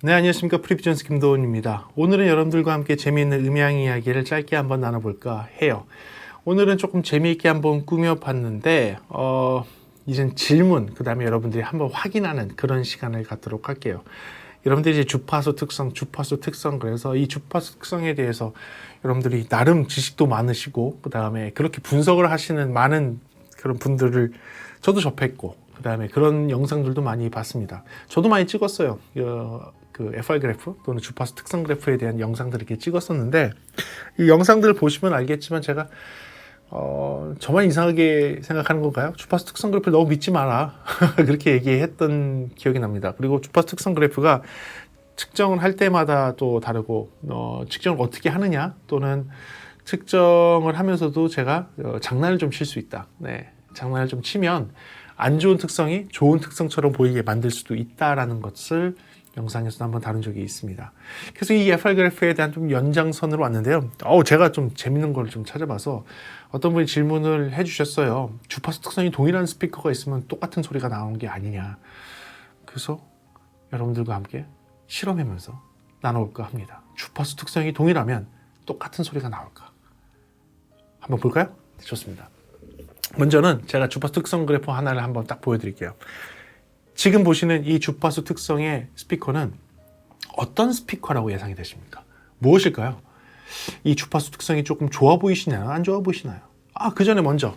네, 안녕하십니까. 프리뷰전스 김도훈입니다. 오늘은 여러분들과 함께 재미있는 음향 이야기를 짧게 한번 나눠볼까 해요. 오늘은 조금 재미있게 한번 꾸며봤는데 이젠 질문, 그 다음에 여러분들이 한번 확인하는 그런 시간을 갖도록 할게요. 여러분들이 이제 주파수 특성, 그래서 이 주파수 특성에 대해서 여러분들이 나름 지식도 많으시고, 그 다음에 그렇게 분석을 하시는 많은 그런 분들을 저도 접했고, 그 다음에 그런 영상들도 많이 봤습니다. 저도 많이 찍었어요. 그 FR 그래프 또는 주파수 특성 그래프에 대한 영상들을 이렇게 찍었었는데, 이 영상들을 보시면 알겠지만 제가 저만 이상하게 생각하는 건가요? 주파수 특성 그래프를 너무 믿지 마라. 그렇게 얘기했던 기억이 납니다. 그리고 주파수 특성 그래프가 측정을 할 때마다 또 다르고, 측정을 어떻게 하느냐, 또는 측정을 하면서도 제가 장난을 좀 칠 수 있다. 네, 장난을 좀 치면 안 좋은 특성이 좋은 특성처럼 보이게 만들 수도 있다라는 것을 영상에서도 한번 다룬 적이 있습니다. 그래서 이 FR 그래프에 대한 좀 연장선으로 왔는데요. 제가 좀 재밌는 걸 좀 찾아봐서 어떤 분이 질문을 해주셨어요. 주파수 특성이 동일한 스피커가 있으면 똑같은 소리가 나오는 게 아니냐. 그래서 여러분들과 함께 실험하면서 나눠볼까 합니다. 주파수 특성이 동일하면 똑같은 소리가 나올까? 한번 볼까요? 네, 좋습니다. 먼저는 제가 주파수 특성 그래프 하나를 한번 딱 보여드릴게요. 지금 보시는 이 주파수 특성의 스피커는 어떤 스피커라고 예상이 되십니까? 무엇일까요? 이 주파수 특성이 조금 좋아 보이시나요? 안 좋아 보이시나요? 그 전에 먼저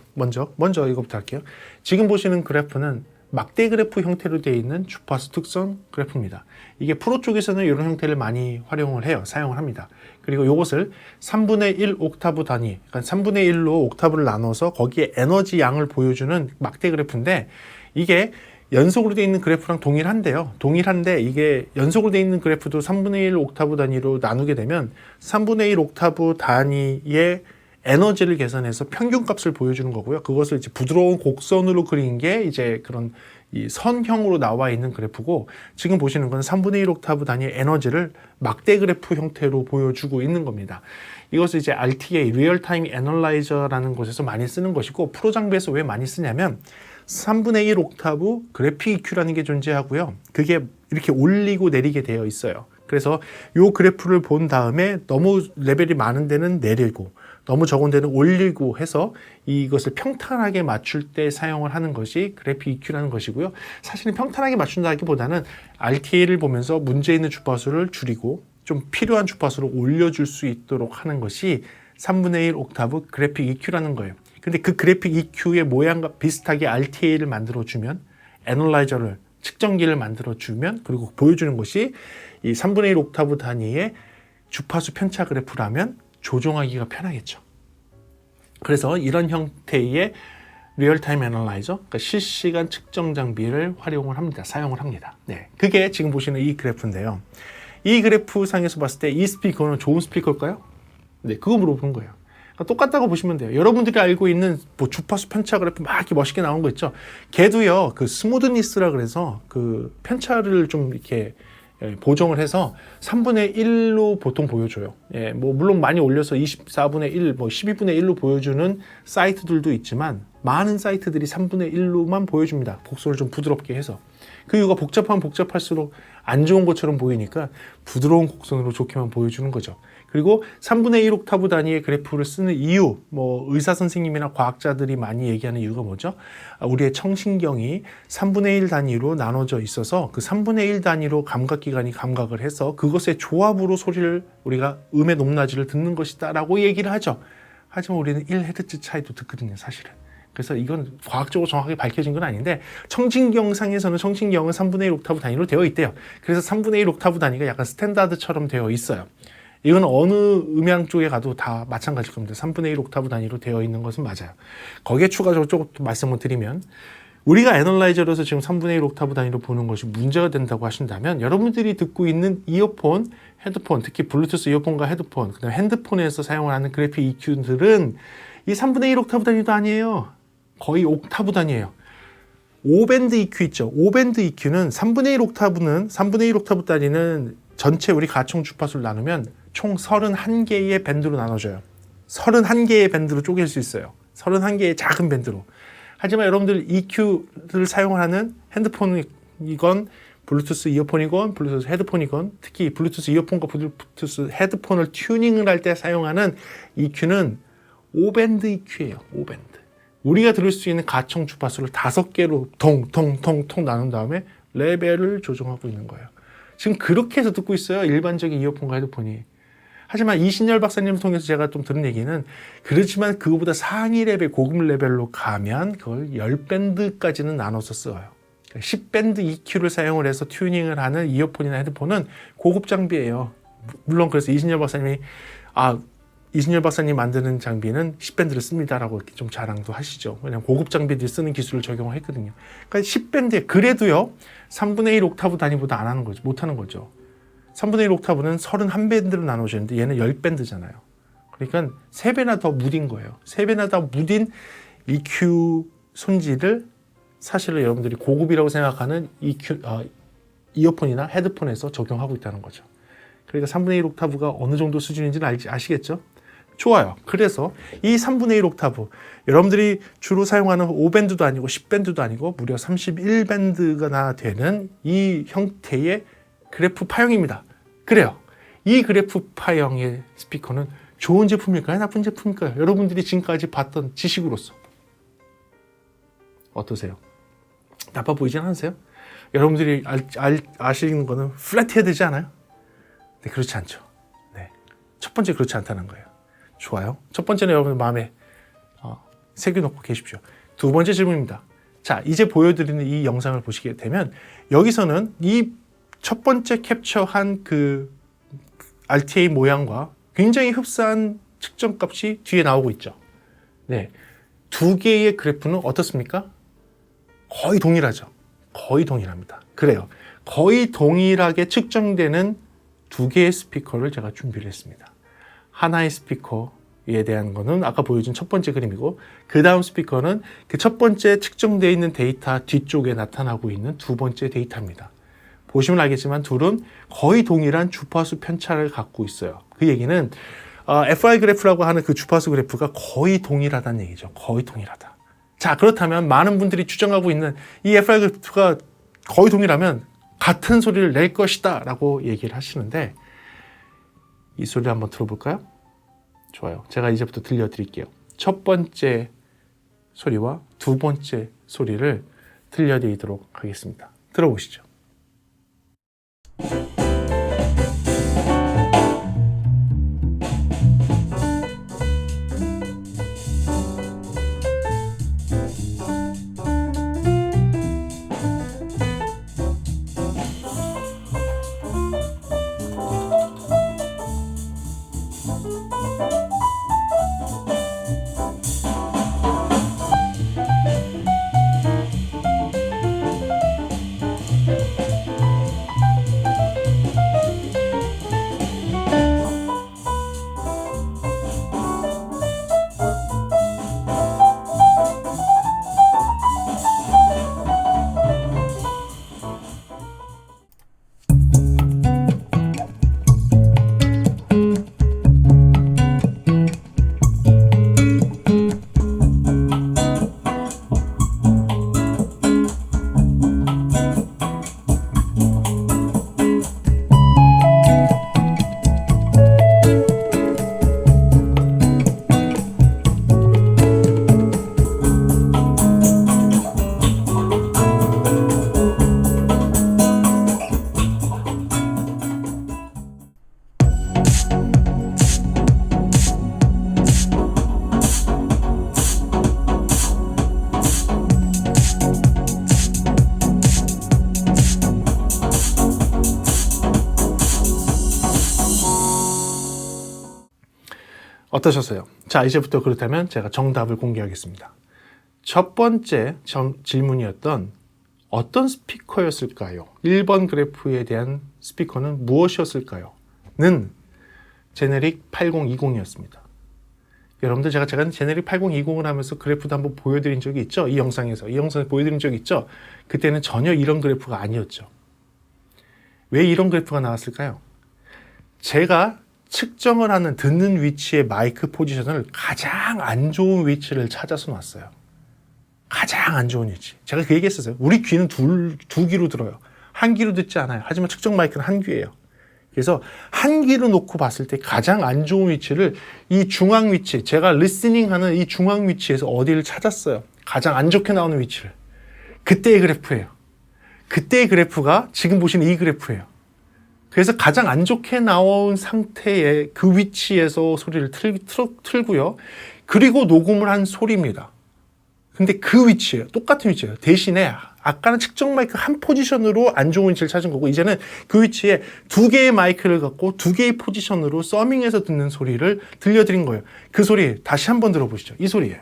이거부터 할게요. 지금 보시는 그래프는 막대 그래프 형태로 되어 있는 주파수 특성 그래프입니다. 이게 프로 쪽에서는 이런 형태를 많이 활용을 해요. 사용을 합니다. 그리고 이것을 3분의 1 옥타브 단위, 그러니까 3분의 1로 옥타브를 나눠서 거기에 에너지 양을 보여주는 막대 그래프인데, 이게 연속으로 되어 있는 그래프랑 동일한데요. 동일한데 이게 연속으로 되어 있는 그래프도 3분의 1 옥타브 단위로 나누게 되면 3분의 1 옥타브 단위의 에너지를 계산해서 평균값을 보여주는 거고요. 그것을 이제 부드러운 곡선으로 그린 게 이제 그런 이 선형으로 나와 있는 그래프고, 지금 보시는 건 3분의 1 옥타브 단위의 에너지를 막대 그래프 형태로 보여주고 있는 겁니다. 이것을 이제 RTA, 리얼타임 애널라이저라는 곳에서 많이 쓰는 것이고, 프로 장비에서 왜 많이 쓰냐면 3분의 1 옥타브 그래픽 EQ라는 게 존재하고요. 그게 이렇게 올리고 내리게 되어 있어요. 그래서 이 그래프를 본 다음에 너무 레벨이 많은 데는 내리고 너무 적은 데는 올리고 해서 이것을 평탄하게 맞출 때 사용을 하는 것이 그래픽 EQ라는 것이고요. 사실은 평탄하게 맞춘다기보다는 RTA를 보면서 문제 있는 주파수를 줄이고 좀 필요한 주파수를 올려줄 수 있도록 하는 것이 3분의 1 옥타브 그래픽 EQ라는 거예요. 근데 그 그래픽 EQ의 모양과 비슷하게 RTA를 만들어주면, 애널라이저를, 측정기를 만들어주면, 그리고 보여주는 것이 이 3분의 1 옥타브 단위의 주파수 편차 그래프라면 조정하기가 편하겠죠. 그래서 이런 형태의 리얼타임 애널라이저, 그러니까 실시간 측정 장비를 활용을 합니다. 사용을 합니다. 네, 그게 지금 보시는 이 그래프인데요. 이 그래프 상에서 봤을 때 이 스피커는 좋은 스피커일까요? 네, 그거 물어보는 거예요. 똑같다고 보시면 돼요. 여러분들이 알고 있는 뭐 주파수 편차 그래프 막 이렇게 멋있게 나온 거 있죠. 걔도요, 그 스무드니스라 그래서 그 편차를 좀 이렇게 보정을 해서 3분의 1로 보통 보여줘요. 예, 뭐 물론 많이 올려서 24분의 1, 뭐 12분의 1로 보여주는 사이트들도 있지만, 많은 사이트들이 3분의 1로만 보여줍니다. 곡선을 좀 부드럽게 해서. 그 이유가 복잡하면 복잡할수록 안 좋은 것처럼 보이니까 부드러운 곡선으로 좋게만 보여주는 거죠. 그리고 3분의 1 옥타브 단위의 그래프를 쓰는 이유, 뭐 의사 선생님이나 과학자들이 많이 얘기하는 이유가 뭐죠? 우리의 청신경이 3분의 1 단위로 나눠져 있어서 그 3분의 1 단위로 감각기관이 감각을 해서 그것의 조합으로 소리를, 우리가 음의 높낮이를 듣는 것이다라고 얘기를 하죠. 하지만 우리는 1헤르츠 차이도 듣거든요, 사실은. 그래서 이건 과학적으로 정확하게 밝혀진 건 아닌데, 청신경상에서는 청신경은 3분의 1 옥타브 단위로 되어 있대요. 그래서 3분의 1 옥타브 단위가 약간 스탠다드처럼 되어 있어요. 이건 어느 음향 쪽에 가도 다 마찬가지일 겁니다. 3분의 1 옥타브 단위로 되어 있는 것은 맞아요. 거기에 추가적으로 조금 말씀을 드리면, 우리가 애널라이저로서 지금 3분의 1 옥타브 단위로 보는 것이 문제가 된다고 하신다면, 여러분들이 듣고 있는 이어폰, 헤드폰, 특히 블루투스 이어폰과 헤드폰, 그다음에 핸드폰에서 사용을 하는 그래픽 EQ들은 이 3분의 1 옥타브 단위도 아니에요. 거의 옥타브 단위예요. 5밴드 EQ 있죠. 5밴드 EQ는 3분의 1 옥타브는, 3분의 1 옥타브 단위는 전체 우리 가총 주파수를 나누면 총 31개의 밴드로 나눠져요. 31개의 밴드로 쪼갤 수 있어요. 31개의 작은 밴드로. 하지만 여러분들 EQ를 사용하는 핸드폰이건 블루투스 이어폰이건 블루투스 헤드폰이건 특히 블루투스 이어폰과 블루투스 헤드폰을 튜닝을 할 때 사용하는 EQ는 5밴드 EQ예요. 5밴드. 우리가 들을 수 있는 가청 주파수를 5개로 통통통통 나눈 다음에 레벨을 조정하고 있는 거예요. 지금 그렇게 해서 듣고 있어요. 일반적인 이어폰과 헤드폰이. 하지만 이신열 박사님을 통해서 제가 좀 들은 얘기는 그렇지만 그거보다 상위 레벨, 고급 레벨로 가면 그걸 10밴드까지는 나눠서 써요. 10밴드 EQ를 사용을 해서 튜닝을 하는 이어폰이나 헤드폰은 고급 장비예요. 물론 그래서 이신열 박사님이 이신열 박사님 만드는 장비는 10밴드를 씁니다라고 이렇게 좀 자랑도 하시죠. 왜냐하면 고급 장비들이 쓰는 기술을 적용을 했거든요. 그러니까 10밴드에 그래도요 3분의 1 옥타브 단위보다 안 하는 거죠. 못 하는 거죠. 3분의 1 옥타브는 31밴드로 나눠지는데 얘는 10밴드잖아요. 그러니까 3배나 더 무딘 거예요. 3배나 더 무딘 EQ 손질을 사실은 여러분들이 고급이라고 생각하는 이어폰이나 헤드폰에서 적용하고 있다는 거죠. 그러니까 3분의 1 옥타브가 어느 정도 수준인지는 아시겠죠? 좋아요. 그래서 이 3분의 1 옥타브 여러분들이 주로 사용하는 5밴드도 아니고 10밴드도 아니고 무려 31밴드가 되는 이 형태의 그래프 파형입니다. 그래요. 이 그래프 파형의 스피커는 좋은 제품일까요? 나쁜 제품일까요? 여러분들이 지금까지 봤던 지식으로서 어떠세요? 나빠 보이진 않으세요? 여러분들이 아시는 거는 플랫해야 되지 않아요? 네, 그렇지 않죠. 네. 첫 번째 그렇지 않다는 거예요. 좋아요. 첫 번째는 여러분 마음에 새겨놓고 계십시오. 두 번째 질문입니다. 자, 이제 보여드리는 이 영상을 보시게 되면 여기서는 이 첫 번째 캡처한 그 RTA 모양과 굉장히 흡사한 측정값이 뒤에 나오고 있죠. 네. 두 개의 그래프는 어떻습니까? 거의 동일하죠. 거의 동일합니다. 그래요. 거의 동일하게 측정되는 두 개의 스피커를 제가 준비를 했습니다. 하나의 스피커에 대한 거는 아까 보여준 첫 번째 그림이고 그 다음 스피커는 그 첫 번째 측정되어 있는 데이터 뒤쪽에 나타나고 있는 두 번째 데이터입니다. 보시면 알겠지만 둘은 거의 동일한 주파수 편차를 갖고 있어요. 그 얘기는 FI 그래프라고 하는 그 주파수 그래프가 거의 동일하다는 얘기죠. 거의 동일하다. 자, 그렇다면 많은 분들이 추정하고 있는 이 FI 그래프가 거의 동일하면 같은 소리를 낼 것이다 라고 얘기를 하시는데 이 소리를 한번 들어볼까요? 좋아요. 제가 이제부터 들려드릴게요. 첫 번째 소리와 두 번째 소리를 들려드리도록 하겠습니다. 들어보시죠. 어떠셨어요? 자, 이제부터 그렇다면 제가 정답을 공개하겠습니다. 첫 번째 질문이었던 어떤 스피커였을까요? 1번 그래프에 대한 스피커는 무엇이었을까요? 는 제네릭 8020이었습니다. 여러분들 제가 제네릭 8020을 하면서 그래프도 한번 보여드린 적이 있죠? 이 영상을 보여드린 적이 있죠? 그때는 전혀 이런 그래프가 아니었죠. 왜 이런 그래프가 나왔을까요? 제가 측정을 하는 듣는 위치의 마이크 포지션을 가장 안 좋은 위치를 찾아서 놨어요. 가장 안 좋은 위치. 제가 그 얘기 했었어요. 우리 귀는 두 귀로 들어요. 한 귀로 듣지 않아요. 하지만 측정 마이크는 한 귀예요. 그래서 한 귀로 놓고 봤을 때 가장 안 좋은 위치를 이 중앙 위치, 제가 리스닝하는 이 중앙 위치에서 어디를 찾았어요. 가장 안 좋게 나오는 위치를. 그때의 그래프예요. 그때의 그래프가 지금 보시는 이 그래프예요. 그래서 가장 안 좋게 나온 상태의 그 위치에서 소리를 틀고요. 그리고 녹음을 한 소리입니다. 근데 그 위치예요. 똑같은 위치예요. 대신에 아까는 측정 마이크 한 포지션으로 안 좋은 위치를 찾은 거고, 이제는 그 위치에 두 개의 마이크를 갖고 두 개의 포지션으로 서밍해서 듣는 소리를 들려드린 거예요. 그 소리 다시 한번 들어보시죠. 이 소리예요.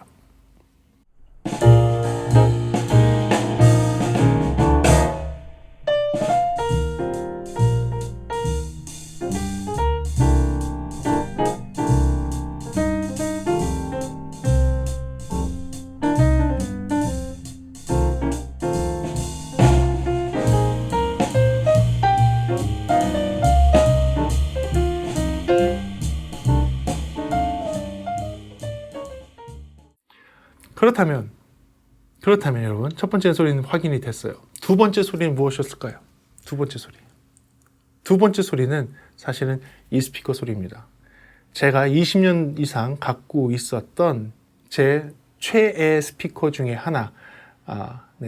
그렇다면 여러분, 첫 번째 소리는 확인이 됐어요. 두 번째 소리는 무엇이었을까요? 두 번째 소리는 사실은 이 스피커 소리입니다. 제가 20년 이상 갖고 있었던 제 최애 스피커 중에 하나,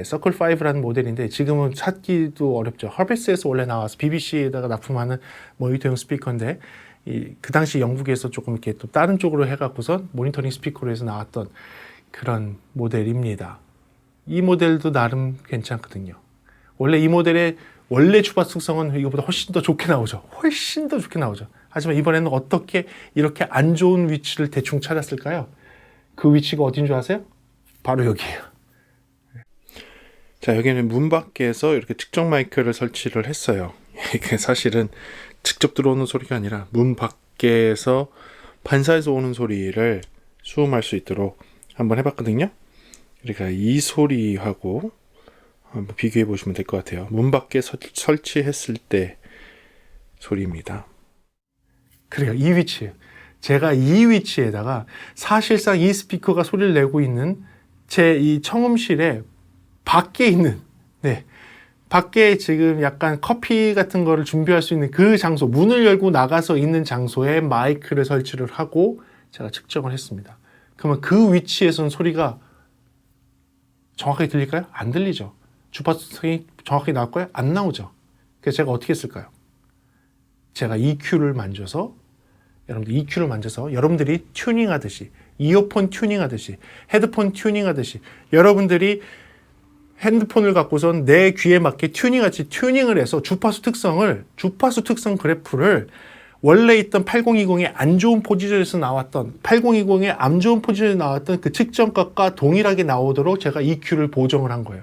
서클 5라는 모델인데 지금은 찾기도 어렵죠. 하베스에서 원래 나와서 BBC에다가 납품하는 모니터용 스피커인데, 그 당시 영국에서 조금 이렇게 또 다른 쪽으로 해갖고서 모니터링 스피커로 해서 나왔던 그런 모델입니다. 이 모델도 나름 괜찮거든요. 원래 이 모델의 원래 주파수 특성은 이거보다 훨씬 더 좋게 나오죠. 하지만 이번에는 어떻게 이렇게 안 좋은 위치를 대충 찾았을까요? 그 위치가 어딘 줄 아세요? 바로 여기예요. 자, 여기는 문 밖에서 이렇게 측정 마이크를 설치를 했어요. 이게 사실은 직접 들어오는 소리가 아니라 문 밖에서 반사해서 오는 소리를 수음할 수 있도록 한번 해봤거든요. 그러니까 이 소리하고 한번 비교해 보시면 될 것 같아요. 문 밖에 설치했을 때 소리입니다. 그래요. 이 위치예요. 제가 이 위치에다가 사실상 이 스피커가 소리를 내고 있는 제 이 청음실에 밖에 있는, 밖에 지금 약간 커피 같은 거를 준비할 수 있는 그 장소, 문을 열고 나가서 있는 장소에 마이크를 설치를 하고 제가 측정을 했습니다. 그러면 그 위치에서는 소리가 정확하게 들릴까요? 안 들리죠. 주파수이 정확하게 나올 거예요? 안 나오죠. 그래서 제가 어떻게 했을까요? 제가 EQ를 만져서, 여러분들이 튜닝하듯이, 이어폰 튜닝하듯이, 헤드폰 튜닝하듯이, 여러분들이 핸드폰을 갖고선 내 귀에 맞게 튜닝을 해서 주파수 특성 그래프를 원래 있던 8020의 안 좋은 포지션에서 나왔던, 8020의 안 좋은 포지션에 나왔던 그 측정값과 동일하게 나오도록 제가 EQ를 보정을 한 거예요.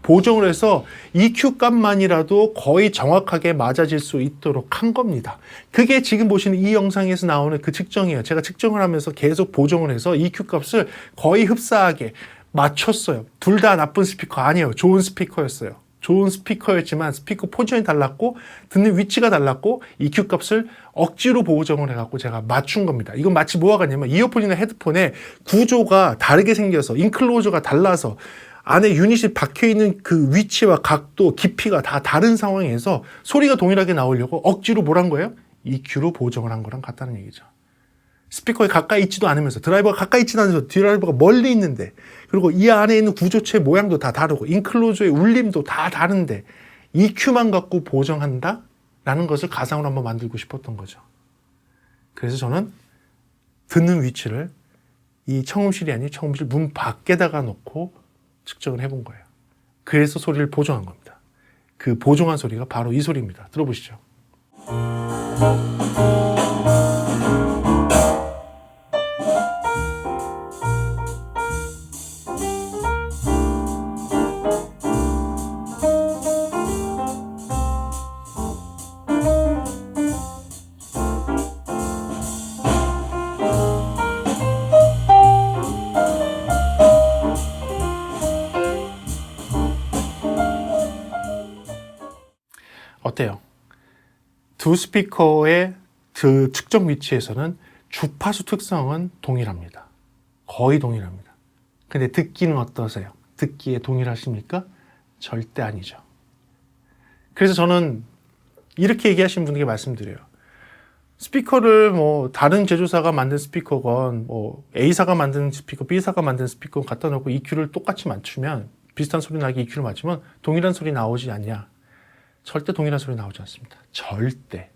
보정을 해서 EQ 값만이라도 거의 정확하게 맞아질 수 있도록 한 겁니다. 그게 지금 보시는 이 영상에서 나오는 그 측정이에요. 제가 측정을 하면서 계속 보정을 해서 EQ 값을 거의 흡사하게 맞췄어요. 둘 다 나쁜 스피커 아니에요. 좋은 스피커였어요. 좋은 스피커였지만 스피커 포지션이 달랐고 듣는 위치가 달랐고 EQ 값을 억지로 보정을 해갖고 제가 맞춘 겁니다. 이건 마치 뭐와 같냐면 이어폰이나 헤드폰의 구조가 다르게 생겨서 인클로저가 달라서 안에 유닛이 박혀있는 그 위치와 각도, 깊이가 다 다른 상황에서 소리가 동일하게 나오려고 억지로 뭘 한 거예요? EQ로 보정을 한 거랑 같다는 얘기죠. 스피커에 가까이 있지도 않으면서, 드라이버가 가까이 있지도 않으면서 드라이버가 멀리 있는데, 그리고 이 안에 있는 구조체 모양도 다 다르고 인클로저의 울림도 다 다른데 EQ만 갖고 보정한다? 라는 것을 가상으로 한번 만들고 싶었던 거죠. 그래서 저는 듣는 위치를 이 청음실이 아닌 청음실 문 밖에다가 놓고 측정을 해본 거예요. 그래서 소리를 보정한 겁니다. 그 보정한 소리가 바로 이 소리입니다. 들어보시죠. 어때요? 두 스피커의 그 측정 위치에서는 주파수 특성은 동일합니다. 거의 동일합니다. 근데 듣기는 어떠세요? 듣기에 동일하십니까? 절대 아니죠. 그래서 저는 이렇게 얘기하시는 분에게 말씀드려요. 스피커를 뭐 다른 제조사가 만든 스피커건 뭐 A사가 만든 스피커, B사가 만든 스피커 갖다 놓고 EQ를 똑같이 맞추면 비슷한 소리 나게 EQ를 맞추면 동일한 소리 나오지 않냐? 절대 동일한 소리 나오지 않습니다. 절대.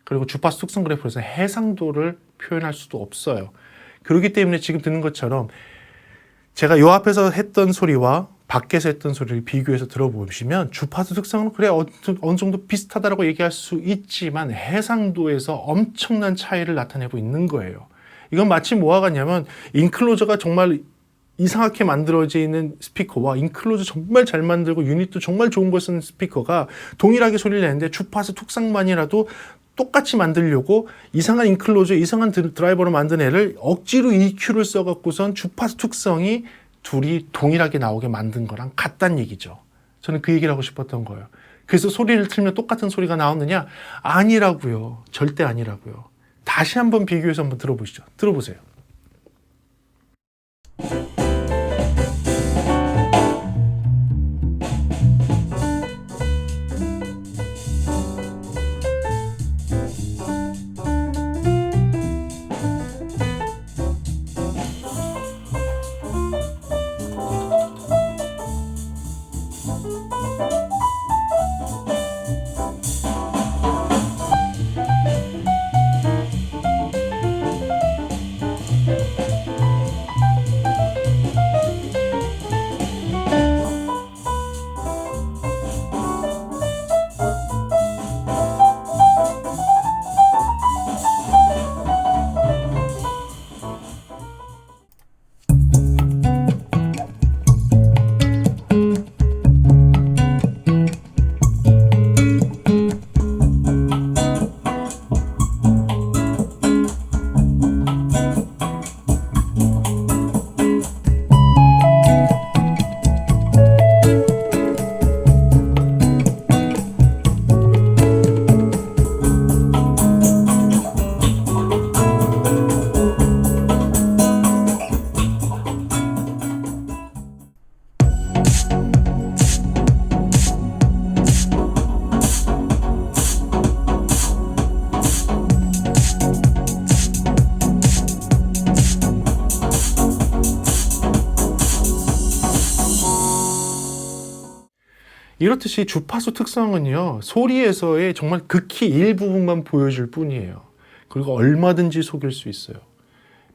그리고 주파수 특성 그래프에서 해상도를 표현할 수도 없어요. 그렇기 때문에 지금 듣는 것처럼 제가 요 앞에서 했던 소리와 밖에서 했던 소리를 비교해서 들어보시면 주파수 특성은 그래 어느 정도 비슷하다라고 얘기할 수 있지만 해상도에서 엄청난 차이를 나타내고 있는 거예요. 이건 마치 뭐와 같냐면 인클로저가 정말 이상하게 만들어져 있는 스피커와 인클로저 정말 잘 만들고 유닛도 정말 좋은 걸 쓰는 스피커가 동일하게 소리를 내는데 주파수 특성만이라도 똑같이 만들려고 이상한 인클로저, 이상한 드라이버로 만든 애를 억지로 EQ를 써갖고선 주파수 특성이 둘이 동일하게 나오게 만든 거랑 같다는 얘기죠. 저는 그 얘기를 하고 싶었던 거예요. 그래서 소리를 틀면 똑같은 소리가 나오느냐? 아니라고요. 절대 아니라고요. 다시 한번 비교해서 한번 들어보시죠. 들어보세요. 이렇듯이 주파수 특성은요, 소리에서의 정말 극히 일부분만 보여줄 뿐이에요. 그리고 얼마든지 속일 수 있어요.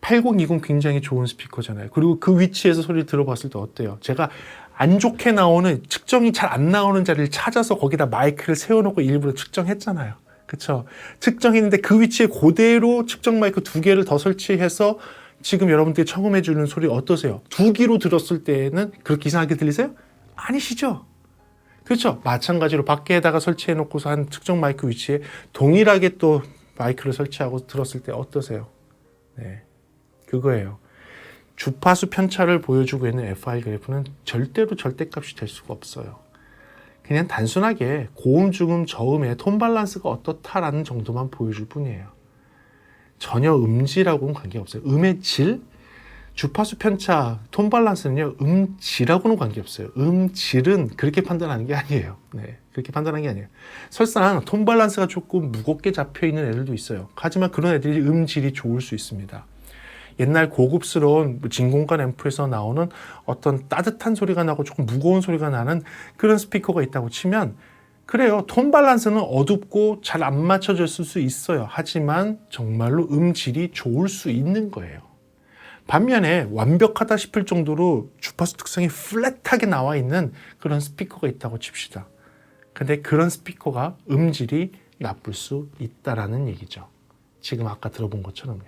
8020 굉장히 좋은 스피커잖아요. 그리고 그 위치에서 소리를 들어봤을 때 어때요? 제가 안 좋게 나오는, 측정이 잘 안 나오는 자리를 찾아서 거기다 마이크를 세워놓고 일부러 측정했잖아요. 그쵸? 측정했는데 그 위치에 그대로 측정 마이크 2개를 더 설치해서 지금 여러분들이 청음해주는 소리 어떠세요? 2기로 들었을 때는 그렇게 이상하게 들리세요? 아니시죠? 그렇죠? 마찬가지로 밖에다가 설치해놓고서 한 특정 마이크 위치에 동일하게 또 마이크를 설치하고 들었을 때 어떠세요? 네, 그거예요. 주파수 편차를 보여주고 있는 FI 그래프는 절대로 절대값이 될 수가 없어요. 그냥 단순하게 고음, 중음, 저음의 톤 밸런스가 어떻다라는 정도만 보여줄 뿐이에요. 전혀 음질하고는 관계없어요. 음의 질, 주파수 편차, 톤 밸런스는요, 음질하고는 관계없어요. 음질은 그렇게 판단하는 게 아니에요. 네, 그렇게 판단하는 게 아니에요. 설상 톤 밸런스가 조금 무겁게 잡혀 있는 애들도 있어요. 하지만 그런 애들이 음질이 좋을 수 있습니다. 옛날 고급스러운 진공관 앰프에서 나오는 어떤 따뜻한 소리가 나고 조금 무거운 소리가 나는 그런 스피커가 있다고 치면 그래요. 톤 밸런스는 어둡고 잘 안 맞춰졌을 수 있어요. 하지만 정말로 음질이 좋을 수 있는 거예요. 반면에 완벽하다 싶을 정도로 주파수 특성이 플랫하게 나와 있는 그런 스피커가 있다고 칩시다. 근데 그런 스피커가 음질이 나쁠 수 있다라는 얘기죠. 지금 아까 들어본 것처럼요.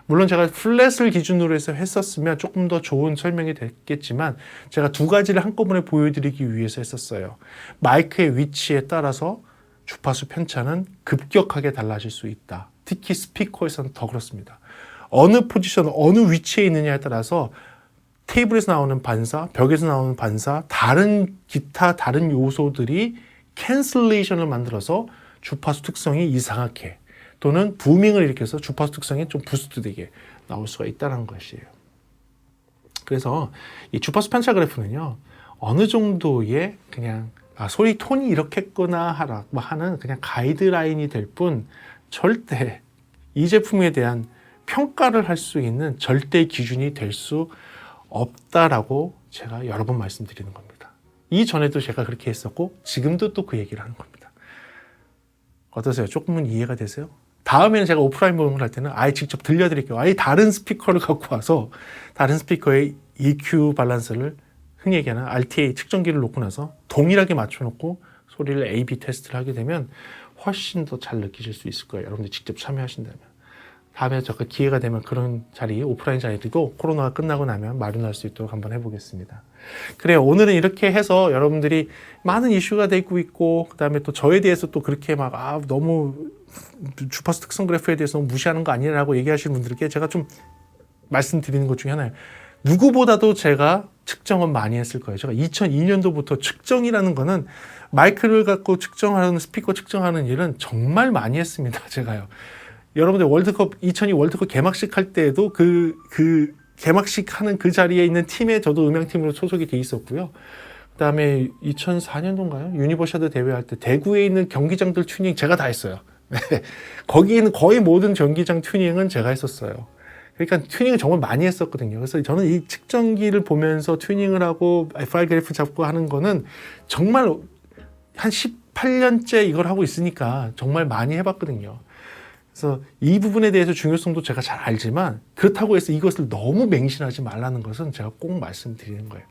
물론 제가 플랫을 기준으로 해서 했었으면 조금 더 좋은 설명이 됐겠지만 제가 2가지를 한꺼번에 보여드리기 위해서 했었어요. 마이크의 위치에 따라서 주파수 편차는 급격하게 달라질 수 있다. 특히 스피커에서는 더 그렇습니다. 어느 포지션, 어느 위치에 있느냐에 따라서 테이블에서 나오는 반사, 벽에서 나오는 반사, 다른 기타 다른 요소들이 캔슬레이션을 만들어서 주파수 특성이 이상하게 또는 부밍을 일으켜서 주파수 특성이 좀 부스트되게 나올 수가 있다는 것이에요. 그래서 이 주파수 편차 그래프는요, 어느 정도의 그냥 소리 톤이 이렇겠구나 하는 그냥 가이드라인이 될 뿐 절대 이 제품에 대한 평가를 할 수 있는 절대 기준이 될 수 없다라고 제가 여러 번 말씀드리는 겁니다. 이전에도 제가 그렇게 했었고 지금도 또 그 얘기를 하는 겁니다. 어떠세요? 조금은 이해가 되세요? 다음에는 제가 오프라인 모임을 할 때는 아예 직접 들려드릴게요. 아예 다른 스피커를 갖고 와서 다른 스피커의 EQ 밸런스를 흔히 얘기하는 RTA 측정기를 놓고 나서 동일하게 맞춰놓고 소리를 A/B 테스트를 하게 되면 훨씬 더 잘 느끼실 수 있을 거예요. 여러분들 직접 참여하신다면. 다음에 제가 기회가 되면 그런 자리, 오프라인 자리도 코로나가 끝나고 나면 마련할 수 있도록 한번 해보겠습니다. 그래요. 오늘은 이렇게 해서 여러분들이 많은 이슈가 되고 있고, 그 다음에 또 저에 대해서 또 그렇게 너무 주파수 특성 그래프에 대해서 너무 무시하는 거 아니라고 얘기하시는 분들께 제가 좀 말씀드리는 것 중에 하나예요. 누구보다도 제가 측정은 많이 했을 거예요. 제가 2002년도부터 측정이라는 거는 마이크를 갖고 측정하는, 스피커 측정하는 일은 정말 많이 했습니다. 제가요. 여러분들 2002 월드컵 개막식 할 때에도 그 개막식 하는 그 자리에 있는 팀에 저도 음향팀으로 소속이 돼 있었고요. 그 다음에 2004년도인가요? 유니버셔드 대회할 때 대구에 있는 경기장들 튜닝 제가 다 했어요. 거기에 있는 거의 모든 경기장 튜닝은 제가 했었어요. 그러니까 튜닝을 정말 많이 했었거든요. 그래서 저는 이 측정기를 보면서 튜닝을 하고 FR 그래프 잡고 하는 거는 정말 한 18년째 이걸 하고 있으니까 정말 많이 해봤거든요. 그래서 이 부분에 대해서 중요성도 제가 잘 알지만 그렇다고 해서 이것을 너무 맹신하지 말라는 것은 제가 꼭 말씀드리는 거예요.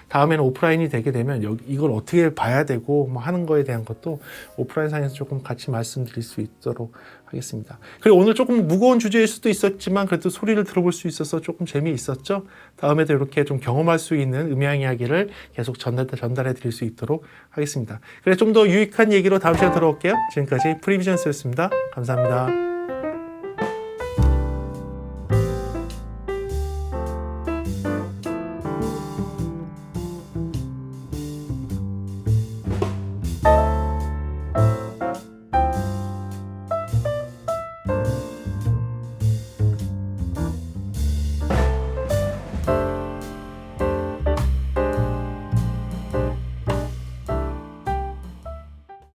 다음에는 오프라인이 되게 되면 이걸 어떻게 봐야 되고 하는 거에 대한 것도 오프라인 상에서 조금 같이 말씀드릴 수 있도록 하겠습니다. 그리고 오늘 조금 무거운 주제일 수도 있었지만 그래도 소리를 들어볼 수 있어서 조금 재미있었죠? 다음에도 이렇게 좀 경험할 수 있는 음향 이야기를 계속 전달해 드릴 수 있도록 하겠습니다. 그래 좀 더 유익한 얘기로 다음 시간에 돌아올게요. 지금까지 프리비전스였습니다. 감사합니다.